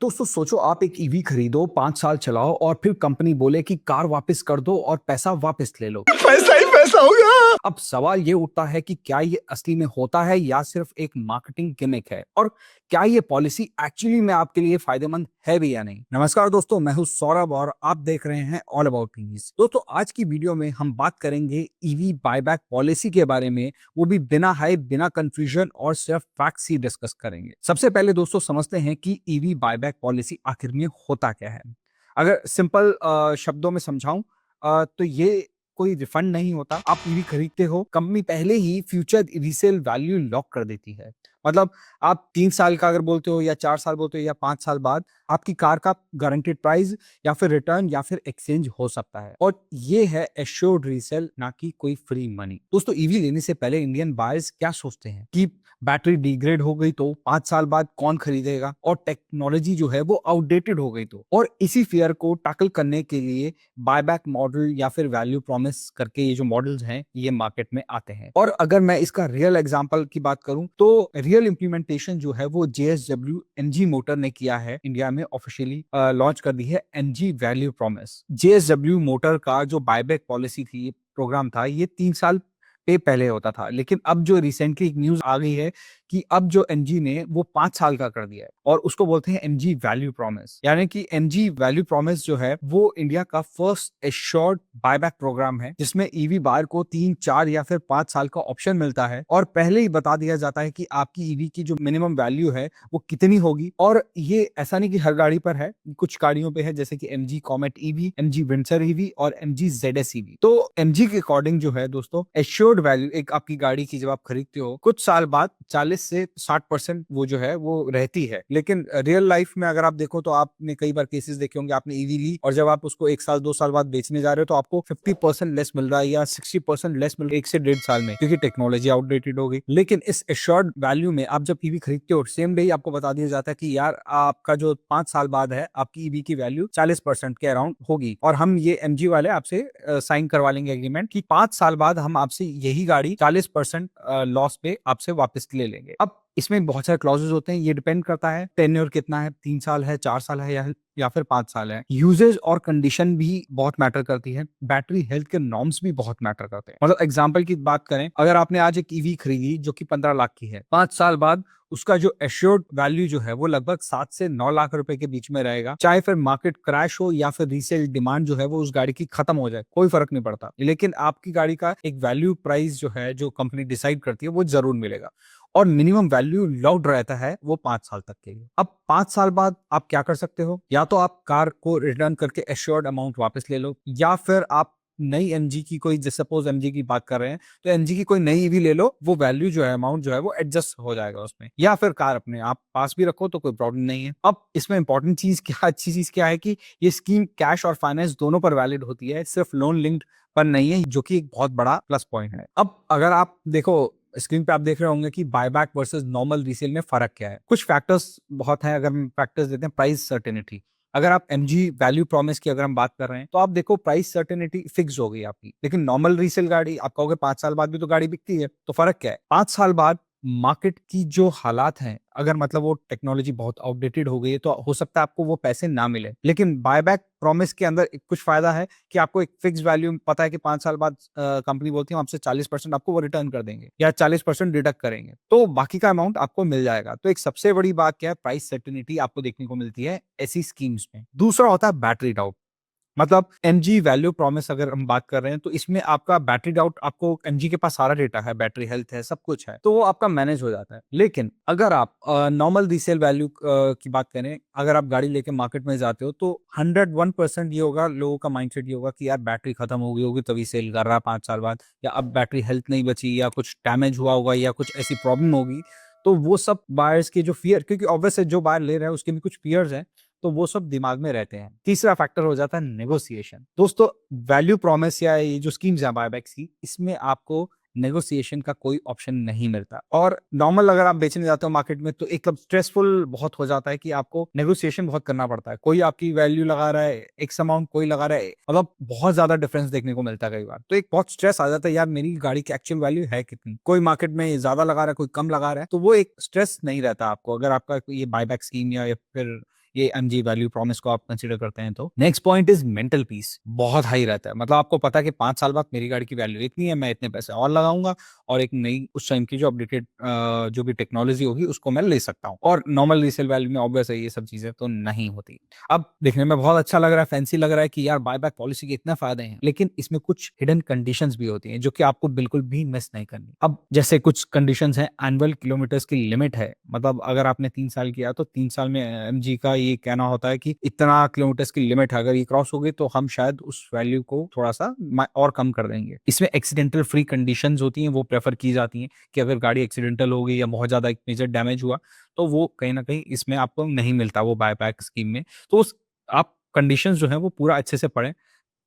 दोस्तों सोचो आप एक ईवी खरीदो 5 साल चलाओ और फिर कंपनी बोले कि कार वापस कर दो और पैसा वापस ले लो। पैसा ही पैसा होगा। अब सवाल ये उठता है कि क्या ये असली में होता है या सिर्फ एक मार्केटिंग गिमिक है और क्या ये पॉलिसी एक्चुअली में आपके लिए फायदेमंद है भी या नहीं। नमस्कार दोस्तों, मैं हूं सौरभ और आप देख रहे हैं ऑल अबाउट टीवीज। दोस्तों आज की वीडियो में हम बात करेंगे ईवी बायबैक पॉलिसी के बारे में, वो भी बिना हाइप बिना कंफ्यूजन और सिर्फ फैक्ट्स ही डिस्कस करेंगे। सबसे पहले दोस्तों समझते हैं कि ईवी बायबैक पॉलिसी आखिर में होता क्या है। अगर सिंपल शब्दों में समझाऊं तो ये कोई रिफंड नहीं होता। आप ईवी खरीदते हो, कंपनी पहले ही फ्यूचर रीसेल वैल्यू लॉक कर देती है। मतलब आप 3 साल का अगर बोलते हो या 4 साल बोलते हो या 5 साल बाद आपकी कार का गारंटेड प्राइस या फिर रिटर्न या फिर एक्सचेंज हो सकता है, और ये है एश्योर्ड रीसेल, ना कि कोई फ्री मनी। दोस्तों ईवी लेने से पहले इंडियन बायर्स क्या सोचते हैं कि बैटरी डिग्रेड हो गई तो 5 साल बाद कौन खरीदेगा, और टेक्नोलॉजी जो है वो आउटडेटेड हो गई तो। और इसी फियर को टैकल करने के लिए बायबैक मॉडल या फिर वैल्यू प्रॉमिस करके ये जो मॉडल्स हैं ये मार्केट में आते हैं। और अगर मैं इसका रियल एग्जांपल की बात करूं तो रियल इंप्लीमेंटेशन जो है वो JSW एनजी मोटर ने किया है, इंडिया में ऑफिशियली लॉन्च कर दी है energy value promise. JSW motor का जो बायबैक पॉलिसी थी, प्रोग्राम था, ये 3 साल पे पहले होता था, लेकिन अब जो रिसेंटली एक न्यूज आ गई है कि अब जो एनजी ने वो 5 साल का कर दिया है और उसको बोलते हैं एनजी वैल्यू प्रॉमिस। यानी कि एनजी वैल्यू प्रॉमिस जो है वो इंडिया का फर्स्ट एश्योर्ड बायबैक प्रोग्राम है, जिसमें ईवी बायर को 3, 4 या फिर 5 साल का ऑप्शन मिलता है और पहले ही बता दिया जाता है कि आपकी ईवी की जो मिनिमम वैल्यू है वो कितनी होगी। और ये ऐसा नहीं कि हर गाड़ी पर है, कुछ गाड़ियों पे है, जैसे कि MG comet EV, MG Windsor EV और एमजी ZS ईवी। तो एमजी के अकॉर्डिंग जो है दोस्तों एश्योर्ड वैल्यू एक आपकी गाड़ी की जब आप खरीदते हो कुछ साल बाद 40 से 60% वो जो है वो रहती है। लेकिन रियल लाइफ में अगर आप देखो तो आपने कई बार केसेस देखे होंगे, आपने ईवी ली और जब आप उसको 1 साल 2 साल बाद बेचने जा रहे हो तो आपको 50% लेस मिल रहा है या 60% लेस मिल रहा है 1 से 1.5 साल में, क्योंकि टेक्नोलॉजी आउटडेटेड हो गई। लेकिन इस एश्योर्ड वैल्यू में आप जब ईवी खरीदते हो सेम डे ही आपको बता दिया जाता है कि यार आपका जो 5 साल बाद है आपकी ईवी की वैल्यू 40% के अराउंड होगी, और हम ये एमजी वाले आपसे साइन करवा लेंगे एग्रीमेंट कि 5 साल बाद हम आपसे यही गाड़ी 40% लॉस पे आपसे वापस ले लेंगे। अब इसमें बहुत सारे क्लॉजेस होते हैं, ये डिपेंड करता है टेन्योर कितना है, 3 साल है, 4 साल है या फिर 5 साल है। यूजेज और कंडीशन भी बहुत मैटर करती है, बैटरी हेल्थ के नॉर्म्स भी बहुत मैटर करते हैं। मतलब एग्जांपल की बात करें, अगर आपने आज एक ईवी खरीदी जो कि 15 लाख की है, 5 साल बाद उसका जो एश्योर्ड वैल्यू जो है वो लगभग 7 से 9 लाख रुपए के बीच में रहेगा। चाहे फिर मार्केट क्रैश हो या फिर रीसेल डिमांड जो है वो उस गाड़ी की खत्म हो जाए, कोई फर्क नहीं पड़ता, लेकिन आपकी गाड़ी का एक वैल्यू प्राइस जो है जो कंपनी डिसाइड करती है वो जरूर मिलेगा। और मिनिमम वैल्यू लॉक्ड रहता है वो 5 साल तक के लिए। अब 5 साल बाद आप क्या कर सकते हो, या तो आप कार को रिटर्न करके एश्योर्ड अमाउंट वापस ले लो, या फिर आप नई एमजी की कोई, सपोज एमजी की बात कर रहे हैं तो एमजी की कोई नई ईवी ले लो, वो वैल्यू जो है, अमाउंट जो है वो एडजस्ट हो जाएगा उसमें, या फिर कार अपने आप पास भी रखो तो कोई प्रॉब्लम नहीं है। अब इसमें इंपॉर्टेंट चीज क्या, अच्छी चीज क्या है कि ये स्कीम कैश और फाइनेंस दोनों पर वैलिड होती है, सिर्फ लोन लिंक्ड पर नहीं है, जो कि एक बहुत बड़ा प्लस पॉइंट है। अब अगर आप देखो स्क्रीन पे आप देख रहे होंगे कि बायबैक वर्सेस नॉर्मल रीसेल में फर्क क्या है। कुछ फैक्टर्स बहुत हैं, अगर हम फैक्टर्स देते हैं, प्राइस सर्टेनिटी। अगर आप एमजी वैल्यू प्रॉमिस की अगर हम बात कर रहे हैं तो आप देखो प्राइस सर्टेनिटी फिक्स हो गई आपकी, लेकिन नॉर्मल रीसेल गाड़ी आप कहोगे 5 साल बाद भी तो गाड़ी बिकती है, तो फर्क क्या है? 5 साल बाद मार्केट की जो हालात हैं, अगर मतलब वो टेक्नोलॉजी बहुत आउटडेटेड हो गई है तो हो सकता है आपको वो पैसे ना मिले। लेकिन बायबैक प्रॉमिस के अंदर कुछ फायदा है कि आपको एक फिक्स वैल्यू पता है कि 5 साल बाद कंपनी बोलती है हम आपसे 40% आपको वो रिटर्न कर देंगे या 40% डिडक्ट करेंगे, तो बाकी का अमाउंट आपको मिल जाएगा। तो एक सबसे बड़ी बात क्या है, प्राइस सर्टेनिटी आपको देखने को मिलती है ऐसी स्कीम्स में। दूसरा होता है बैटरी डाउट। मतलब एमजी वैल्यू प्रॉमिस अगर हम बात कर रहे हैं तो इसमें आपका बैटरी डाउट, आपको एमजी के पास सारा डेटा है, बैटरी हेल्थ है, सब कुछ है, तो वो आपका मैनेज हो जाता है। लेकिन अगर आप नॉर्मल रीसेल वैल्यू की बात करें, अगर आप गाड़ी लेके मार्केट में जाते हो तो 101% ये होगा, लोगों का माइंडसेट ये होगा कि यार बैटरी खत्म हो गई होगी तभी सेल कर रहा है 5 साल बाद, या अब बैटरी हेल्थ नहीं बची, या कुछ डैमेज हुआ होगा, या कुछ ऐसी प्रॉब्लम होगी। तो वो सब बायर्स के जो फियर, क्योंकि ऑब्वियस है जो बायर ले रहा है उसके भी कुछ फियर्स हैं, तो वो सब दिमाग में रहते हैं। तीसरा फैक्टर हो जाता है नेगोशिएशन। दोस्तों वैल्यू प्रॉमिस या ये जो स्कीम्स है बायबैक्स की, इसमें आपको नेगोशिएशन का कोई ऑप्शन नहीं मिलता। और नॉर्मल अगर आप बेचने जाते हो मार्केट में तो एक स्ट्रेसफुल बहुत हो जाता है कि आपको नेगोशिएशन बहुत करना पड़ता है। कोई आपकी वैल्यू लगा रहा है एक्स अमाउंट, कोई लगा रहा है, मतलब बहुत ज्यादा डिफरेंस देखने को मिलता है कई बार, तो एक बहुत स्ट्रेस आ जाता है, यार मेरी गाड़ी की एक्चुअल वैल्यू है कितनी, कोई मार्केट में ज्यादा लगा रहा है, कोई कम लगा रहा है, तो वो एक स्ट्रेस नहीं रहता आपको अगर आपका ये बायबैक स्कीम या फिर ये एमजी वैल्यू प्रॉमिस को आप कंसीडर करते हैं तो। Next point is mental peace, बहुत हाई रहता है। मतलब आपको पता है कि 5 साल बाद मेरी गाड़ी की वैल्यू इतनी है, मैं इतने पैसे और लगाऊंगा और एक नई उस टाइम की जो अपडेटेड जो भी टेक्नोलॉजी होगी उसको मैं ले सकता हूँ। और नॉर्मल रीसेल वैल्यू में ऑब्वियस है ये सब चीजें तो नहीं होती। अब देखने में बहुत अच्छा लग रहा है, फैंसी लग रहा है कि यार बायबैक पॉलिसी के इतने फायदे हैं, लेकिन इसमें कुछ हिडन कंडीशंस भी होती हैं जो कि आपको बिल्कुल भी मिस नहीं करनी। अब जैसे कुछ कंडीशंस हैं, एनुअल किलोमीटर्स की लिमिट है, मतलब अगर आपने 3 साल किया तो 3 साल में एमजी का ये कहना होता है कि इतना किलोमीटर्स की लिमिट है, अगर ये क्रॉस हो गई तो हम शायद उस वैल्यू को थोड़ा सा और कम कर देंगे। इसमें एक्सीडेंटल फ्री कंडीशंस होती हैं, वो प्रेफर की जाती हैं कि अगर गाड़ी एक्सीडेंटल हो गई या बहुत ज्यादा एक मेजर डैमेज हुआ तो वो कहीं ना कहीं इसमें आपको नहीं मिलता वो बायबैक स्कीम में। तो उस आप कंडीशंस जो है वो पूरा अच्छे से पढ़ें।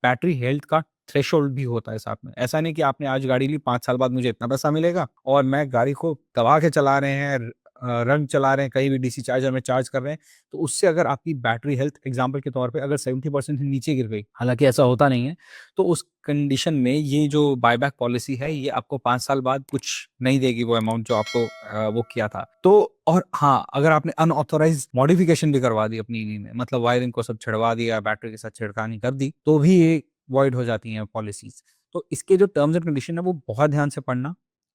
बैटरी हेल्थ का थ्रेशोल्ड भी होता है साथ में। ऐसा नहीं कि आपने आज गाड़ी ली, 5 साल बाद मुझे इतना पैसा मिलेगा और मैं गाड़ी को दबा के चला रहे हैं, रंग चला रहे हैं, कहीं भी डीसी चार्जर में चार्ज कर रहे हैं, तो उससे अगर आपकी बैटरी हेल्थ एग्जांपल के तौर पे अगर 70% से नीचे गिर गई, हालाँकि ऐसा होता नहीं है, तो उस कंडीशन में ये जो बायबैक पॉलिसी है ये आपको 5 साल बाद कुछ नहीं देगी वो अमाउंट जो आपको वो किया था। तो और हाँ, अगर आपने अनऑथराइज्ड मॉडिफिकेशन भी करवा दी अपनी ईवी में, मतलब वायरिंग को सब छिड़वा दिया, बैटरी के साथ छेड़खानी कर दी, तो भी ये वॉइड हो जाती हैं पॉलिसीज़। तो इसके जो टर्म्स एंड कंडीशन है वो बहुत ध्यान से पढ़ना।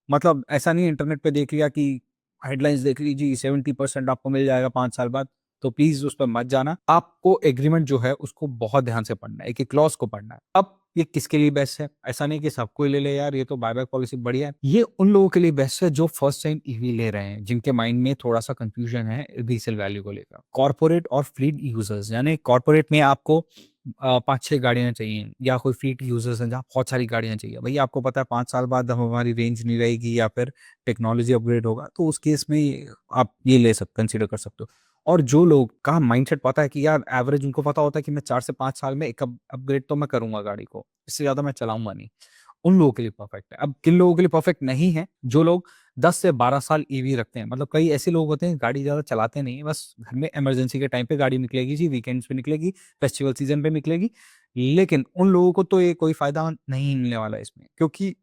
मतलब ऐसा नहीं इंटरनेट पे देख लिया कि हेडलाइंस देख ली जी 70% आपको मिल जाएगा 5 साल बाद, तो प्लीज़ उस पे मत जाना। आपको एग्रीमेंट जो है उसको बहुत ध्यान से पढ़ना है, एक-एक क्लॉज़ को पढ़ना है। अब ये किसके लिए बेस्ट है? ऐसा नहीं कि सबको ही ले ले यार, ये तो बायबैक पॉलिसी बढ़िया है। ये उन लोगों के लिए बेस्ट है जो फर्स्ट टाइम ईवी ले रहे हैं, जिनके माइंड में थोड़ा-सा कन्फ्यूजन है रीसेल वैल्यू को लेकर। कॉर्पोरेट और फ्लीट यूज़र्स, यानी कॉर्पोरेट में आपको 5-6 गाड़ियाँ चाहिए या कोई फ्लीट यूज़र्स हैं जहाँ बहुत सारी गाड़ियाँ चाहिए। भैया आपको पता है 5 साल बाद अब हमारी रेंज नहीं रहेगी या फिर टेक्नोलॉजी अपग्रेड होगा, तो उस केस में आप ये ले सक कंसीडर कर सकते हो। और जो लोग का माइंडसेट पता है कि यार एवरेज उनको पता होता है कि मैं 4 से 5 साल में एक अपग्रेड तो मैं करूँगा गाड़ी को, इससे ज़्यादा मैं चलाऊँगा नहीं। उन लोगों के लिए परफेक्ट है। अब किन लोगों के लिए परफेक्ट नहीं है? जो लोग 10 से 12 साल ईवी रखते हैं। मतलब कई ऐसे लोग होते हैं गाड़ी ज़्यादा चलाते नहीं हैं, बस घर में इमरजेंसी के टाइम पे गाड़ी निकलेगी जी, वीकेंड्स पे निकलेगी, फेस्टिवल सीज़न पे निकलेगी। लेकिन उन लोगों को तो ये कोई फ़ायदा नहीं मिलने वाला है इसमें, क्योंकि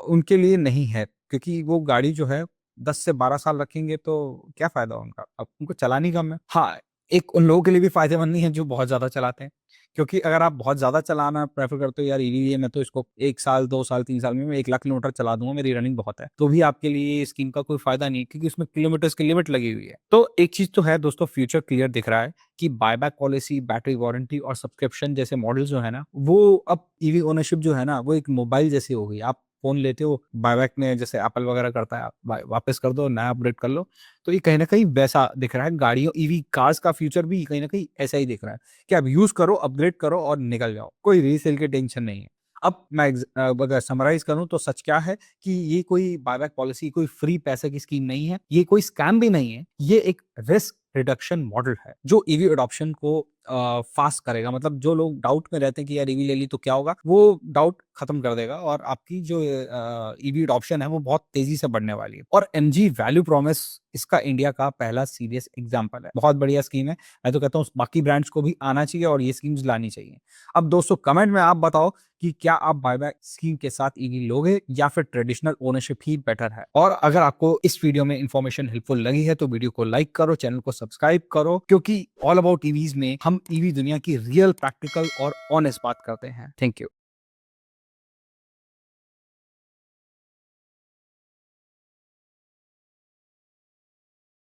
उनके लिए नहीं है, क्योंकि वो गाड़ी जो है 10 से 12 साल रखेंगे तो क्या फ़ायदा उनका? अब उनको चलानी कम है। हाँ, एक उन लोगों के लिए भी फ़ायदेमंद नहीं है जो बहुत ज़्यादा चलाते हैं। क्योंकि अगर आप बहुत ज़्यादा चलाना प्रेफ़र करते हो, यार ईवी है मैं तो इसको 1 साल, 2 साल, 3 साल में मैं 1 लाख किलोमीटर चला दूँगा, मेरी रनिंग बहुत है। तो भी आपके लिए ये स्कीम का कोई फ़ायदा नहीं है, क्योंकि उसमें किलोमीटर्स की लिमिट लगी हुई है। तो एक चीज़ तो है दोस्तों, फ्यूचर क्लियर दिख रहा है कि बायबैक पॉलिसी, बैटरी वारंटी और सब्सक्रिप्शन जैसे मॉडल जो है ना, वो अब ईवी ओनरशिप जो है ना, वो एक मोबाइल जैसी हो गई। आप फ़ोन लेते हो, बायबैक में जैसे एप्पल वगैरह करता है, आप वापस कर दो, नया अपग्रेड कर लो। तो ये कहीं न कहीं वैसा दिख रहा है। गाड़ियों ईवी कार्स का फ्यूचर भी कहीं न कहीं ऐसा ही दिख रहा है कि आप यूज़ करो, अपग्रेड करो और निकल जाओ। कोई रीसेल की टेंशन नहीं है। अब मैं अगर समराइज़ करूँ तो सच क्या है कि ये कोई बायबैक पॉलिसी कोई फ्री पैसे की स्कीम नहीं है। ये कोई स्कैम भी नहीं है। ये एक रिस्क रिडक्शन मॉडल है जो ईवी अडॉप्शन को फास्ट करेगा। मतलब जो लोग डाउट में रहते हैं कि यार ईवी ले ली तो क्या होगा? वो डाउट खत्म कर देगा और आपकी जो ईवी अडॉप्शन है वो बहुत तेज़ी से बढ़ने वाली है। और एमजी वैल्यू प्रॉमिस इसका इंडिया का पहला सीरियस एग्ज़ाम्पल है। बहुत बढ़िया स्कीम है। मैं तो कहता हूँ बाकी ब्रांड्स को भी आना चाहिए और ये स्कीम्स लानी चाहिए। अब दोस्तों कमेंट में आप बताओ कि क्या आप बायबैक स्कीम के साथ ईवी लोगे या फिर ट्रेडिशनल ओनरशिप ही बेटर है? और अगर आपको इस वीडियो में इन्फॉर्मेशन हेल्पफुल लगी है तो वीडियो को लाइक करो, चैनल को सब्सक्राइब करो, क्योंकि ऑल अबाउट ईवीज में हम ईवी दुनिया की रियल, प्रैक्टिकल और ऑनेस्ट बात करते हैं। Thank you.